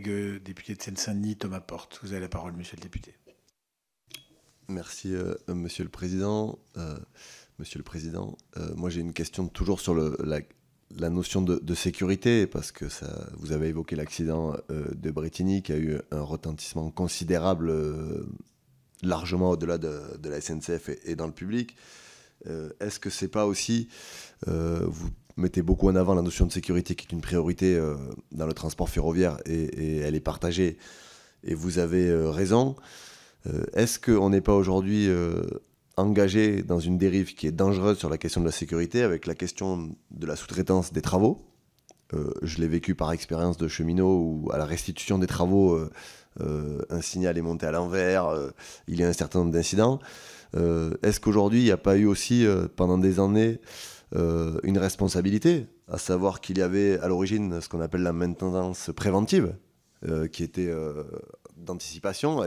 collègue député de Seine-Saint-Denis, Thomas Porte. Vous avez la parole, monsieur le député. Merci, Monsieur le Président. Moi, j'ai une question toujours sur la notion de sécurité, parce que vous avez évoqué l'accident de Brétigny, qui a eu un retentissement considérable, largement au-delà de la SNCF et dans le public. Est-ce que c'est pas aussi... vous mettez beaucoup en avant la notion de sécurité, qui est une priorité dans le transport ferroviaire, et elle est partagée, et vous avez raison. Est-ce qu'on n'est pas aujourd'hui engagé dans une dérive qui est dangereuse sur la question de la sécurité, avec la question de la sous-traitance des travaux? Je l'ai vécu par expérience de cheminot, où à la restitution des travaux, un signal est monté à l'envers, il y a un certain nombre d'incidents. Est-ce qu'aujourd'hui, il n'y a pas eu aussi, pendant des années, une responsabilité, à savoir qu'il y avait à l'origine ce qu'on appelle la maintenance préventive, qui était d'anticipation,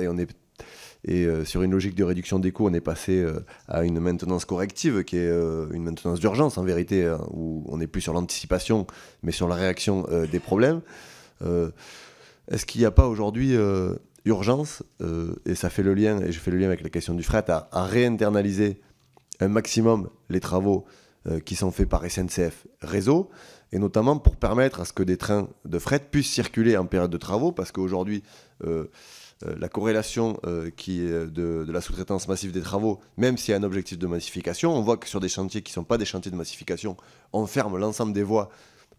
et sur une logique de réduction des coûts, on est passé à une maintenance corrective, qui est une maintenance d'urgence en vérité, où on n'est plus sur l'anticipation, mais sur la réaction des problèmes. Est-ce qu'il n'y a pas aujourd'hui urgence, et ça fait le lien, et je fais le lien avec la question du fret, à réinternaliser un maximum les travaux qui sont faits par SNCF Réseau, et notamment pour permettre à ce que des trains de fret puissent circuler en période de travaux, parce qu'aujourd'hui, la corrélation qui est de la sous-traitance massive des travaux, même s'il y a un objectif de massification, on voit que sur des chantiers qui ne sont pas des chantiers de massification, on ferme l'ensemble des voies,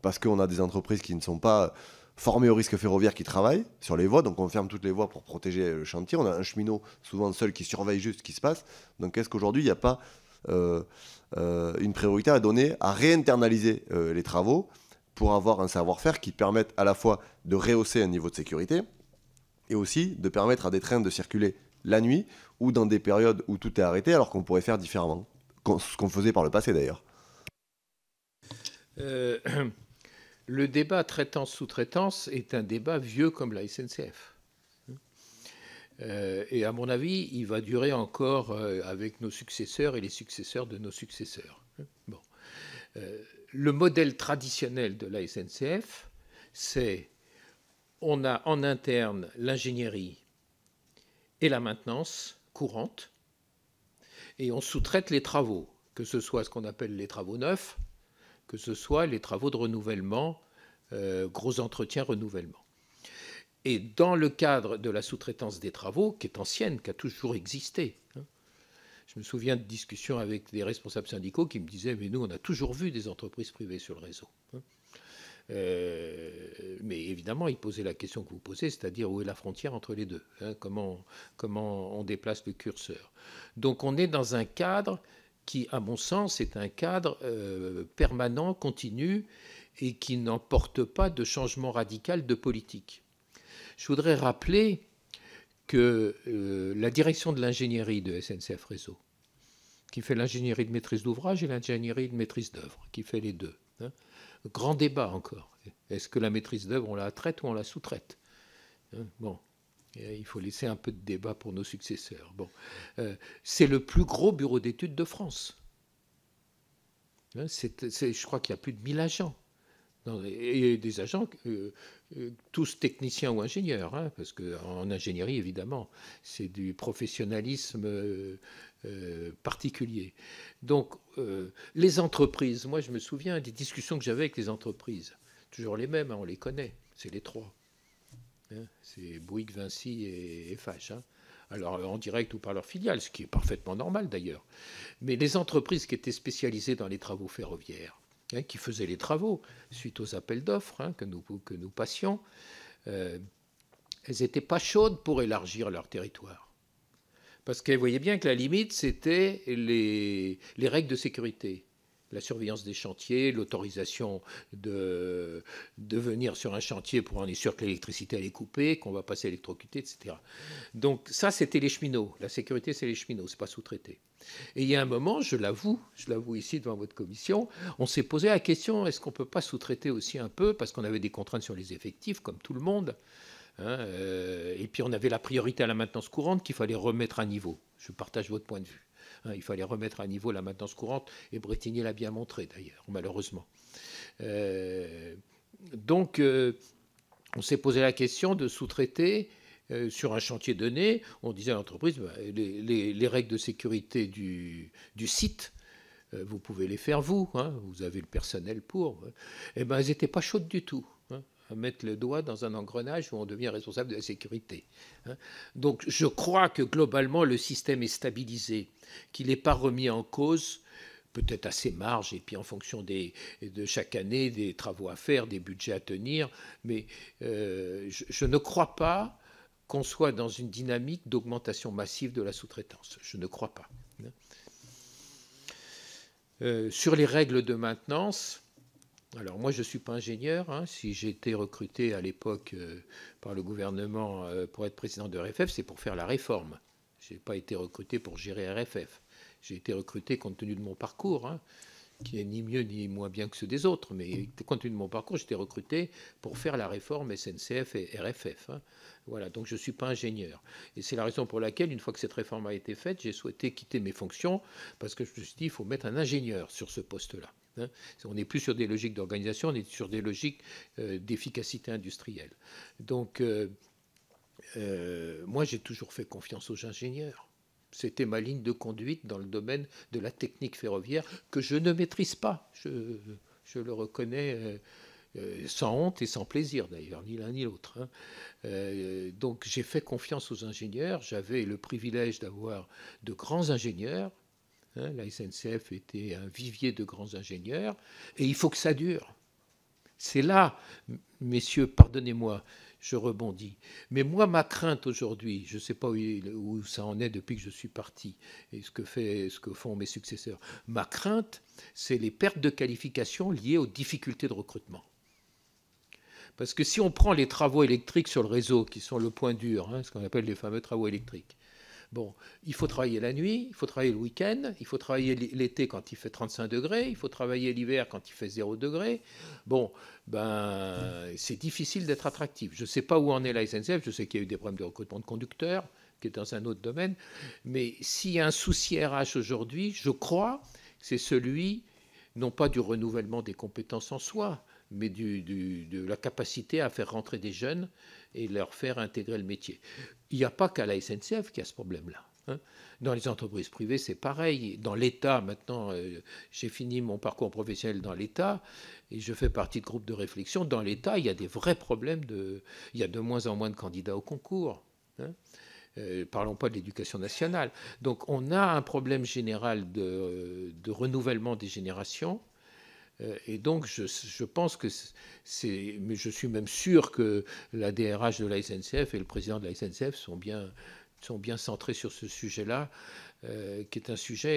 parce qu'on a des entreprises qui ne sont pas formées au risque ferroviaire qui travaillent sur les voies, donc on ferme toutes les voies pour protéger le chantier. On a un cheminot souvent seul qui surveille juste ce qui se passe. Donc est-ce qu'aujourd'hui il n'y a pas une priorité à donner à réinternaliser les travaux pour avoir un savoir-faire qui permette à la fois de rehausser un niveau de sécurité et aussi de permettre à des trains de circuler la nuit ou dans des périodes où tout est arrêté, alors qu'on pourrait faire différemment, ce qu'on faisait par le passé d'ailleurs? Le débat traitance-sous-traitance est un débat vieux comme la SNCF. Et à mon avis, il va durer encore avec nos successeurs et les successeurs de nos successeurs. Bon. Le modèle traditionnel de la SNCF, c'est on a en interne l'ingénierie et la maintenance courante, et on sous-traite les travaux, que ce soit ce qu'on appelle les travaux neufs, que ce soit les travaux de renouvellement, gros entretien renouvellement. Et dans le cadre de la sous-traitance des travaux, qui est ancienne, qui a toujours existé, je me souviens de discussions avec des responsables syndicaux qui me disaient « mais nous, on a toujours vu des entreprises privées sur le réseau ». Mais évidemment, ils posaient la question que vous posez, c'est-à-dire où est la frontière entre les deux, comment on déplace le curseur. Donc on est dans un cadre qui, à mon sens, est un cadre permanent, continu, et qui n'emporte pas de changement radical de politique. Je voudrais rappeler que la direction de l'ingénierie de SNCF Réseau, qui fait l'ingénierie de maîtrise d'ouvrage et l'ingénierie de maîtrise d'œuvre, qui fait les deux. Grand débat encore. Est-ce que la maîtrise d'œuvre, on la traite ou on la sous-traite? Bon, il faut laisser un peu de débat pour nos successeurs. Bon, c'est le plus gros bureau d'études de France. Je crois qu'il y a plus de 1000 agents. Et des agents, tous techniciens ou ingénieurs, parce qu'en ingénierie, évidemment, c'est du professionnalisme particulier. Donc, les entreprises, moi je me souviens des discussions que j'avais avec les entreprises, toujours les mêmes, on les connaît, c'est les trois. C'est Bouygues, Vinci et Eiffage. Alors en direct ou par leur filiale, ce qui est parfaitement normal d'ailleurs. Mais les entreprises qui étaient spécialisées dans les travaux ferroviaires, qui faisaient les travaux suite aux appels d'offres que nous passions, elles n'étaient pas chaudes pour élargir leur territoire. Parce qu'elles voyaient bien que la limite, c'était les règles de sécurité. La surveillance des chantiers, l'autorisation de venir sur un chantier pour en être sûr que l'électricité allait couper, qu'on va passer électrocuté, etc. Donc ça, c'était les cheminots. La sécurité, c'est les cheminots, c'est pas sous-traité. Et il y a un moment, je l'avoue ici devant votre commission, on s'est posé la question, est-ce qu'on ne peut pas sous-traiter aussi un peu, parce qu'on avait des contraintes sur les effectifs, comme tout le monde, et puis on avait la priorité à la maintenance courante qu'il fallait remettre à niveau. Je partage votre point de vue. Il fallait remettre à niveau la maintenance courante, et Brétigny l'a bien montré d'ailleurs, malheureusement. Donc on s'est posé la question de sous-traiter sur un chantier donné. On disait à l'entreprise, les règles de sécurité du site, vous pouvez les faire vous, hein, vous avez le personnel pour. Eh bien, elles n'étaient pas chaudes du tout, hein, à mettre le doigt dans un engrenage où on devient responsable de la sécurité. Hein. Donc, je crois que globalement, le système est stabilisé, qu'il n'est pas remis en cause, peut-être à ses marges, et puis en fonction de chaque année, des travaux à faire, des budgets à tenir. Mais je ne crois pas qu'on soit dans une dynamique d'augmentation massive de la sous-traitance. Je ne crois pas. Sur les règles de maintenance, alors moi je ne suis pas ingénieur, hein. Si j'ai été recruté à l'époque par le gouvernement pour être président de RFF, c'est pour faire la réforme. Je n'ai pas été recruté pour gérer RFF. J'ai été recruté compte tenu de mon parcours, hein, qui est ni mieux ni moins bien que ceux des autres, mais compte tenu de mon parcours, j'étais recruté pour faire la réforme SNCF et RFF. Hein. Voilà, donc je ne suis pas ingénieur. Et c'est la raison pour laquelle, une fois que cette réforme a été faite, j'ai souhaité quitter mes fonctions, parce que je me suis dit, il faut mettre un ingénieur sur ce poste-là. Hein. On n'est plus sur des logiques d'organisation, on est sur des logiques d'efficacité industrielle. Donc, moi, j'ai toujours fait confiance aux ingénieurs. C'était ma ligne de conduite dans le domaine de la technique ferroviaire que je ne maîtrise pas. Je le reconnais sans honte et sans plaisir d'ailleurs, ni l'un ni l'autre. Hein. Donc j'ai fait confiance aux ingénieurs. J'avais le privilège d'avoir de grands ingénieurs. Hein. La SNCF était un vivier de grands ingénieurs. Et il faut que ça dure. C'est là, messieurs, pardonnez-moi, je rebondis. Mais moi, ma crainte aujourd'hui, je ne sais pas où ça en est depuis que je suis parti et ce que font mes successeurs. Ma crainte, c'est les pertes de qualification liées aux difficultés de recrutement. Parce que si on prend les travaux électriques sur le réseau, qui sont le point dur, hein, ce qu'on appelle les fameux travaux électriques, bon, il faut travailler la nuit, il faut travailler le week-end, il faut travailler l'été quand il fait 35 degrés, il faut travailler l'hiver quand il fait 0 degré. Bon, ben, c'est difficile d'être attractif. Je ne sais pas où en est la SNCF, je sais qu'il y a eu des problèmes de recrutement de conducteurs, qui est dans un autre domaine, mais s'il y a un souci RH aujourd'hui, je crois que c'est celui, non pas du renouvellement des compétences en soi, mais de la capacité à faire rentrer des jeunes et leur faire intégrer le métier. Il n'y a pas qu'à la SNCF qui a ce problème-là. Hein. Dans les entreprises privées, c'est pareil. Dans l'État, maintenant, j'ai fini mon parcours professionnel dans l'État et je fais partie de groupes de réflexion. Dans l'État, il y a des vrais problèmes. Il y a de moins en moins de candidats au concours. Hein. Parlons pas de l'éducation nationale. Donc, on a un problème général de renouvellement des générations. Et donc, je pense que mais je suis même sûr que la DRH de la SNCF et le président de la SNCF sont bien centrés sur ce sujet-là, qui est un sujet